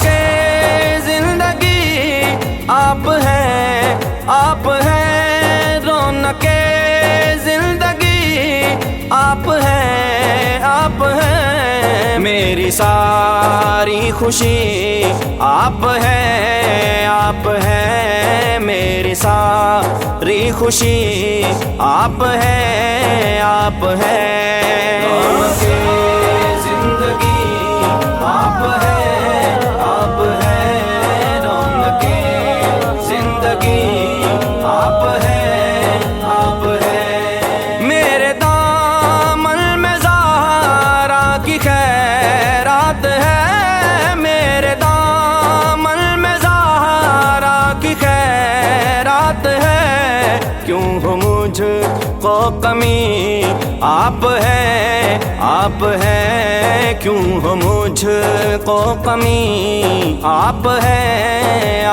کہ زندگی آپ ہیں رونق زندگی آپ ہیں میری ساری خوشی آپ ہیں میری ساری خوشی آپ ہیں رونق زندگی آپ ہیں رونق زندگی آپ ہیں میرے دامن میں زہرا کی خیرات ہے میرے دامن میں زہرا کی خیرات ہے کیوں ہو مجھ کو کمی آپ ہیں کیوں ہو مجھ کو کمی آپ ہیں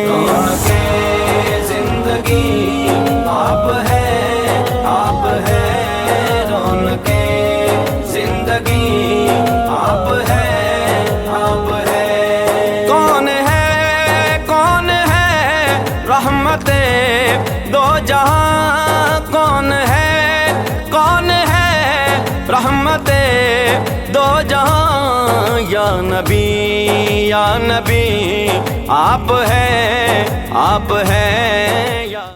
رونق زندگی آپ ہیں رونق زندگی آپ ہیں کون ہے رحمت دو جہاں کون ہے رحمت دو جہاں یا نبی آپ ہیں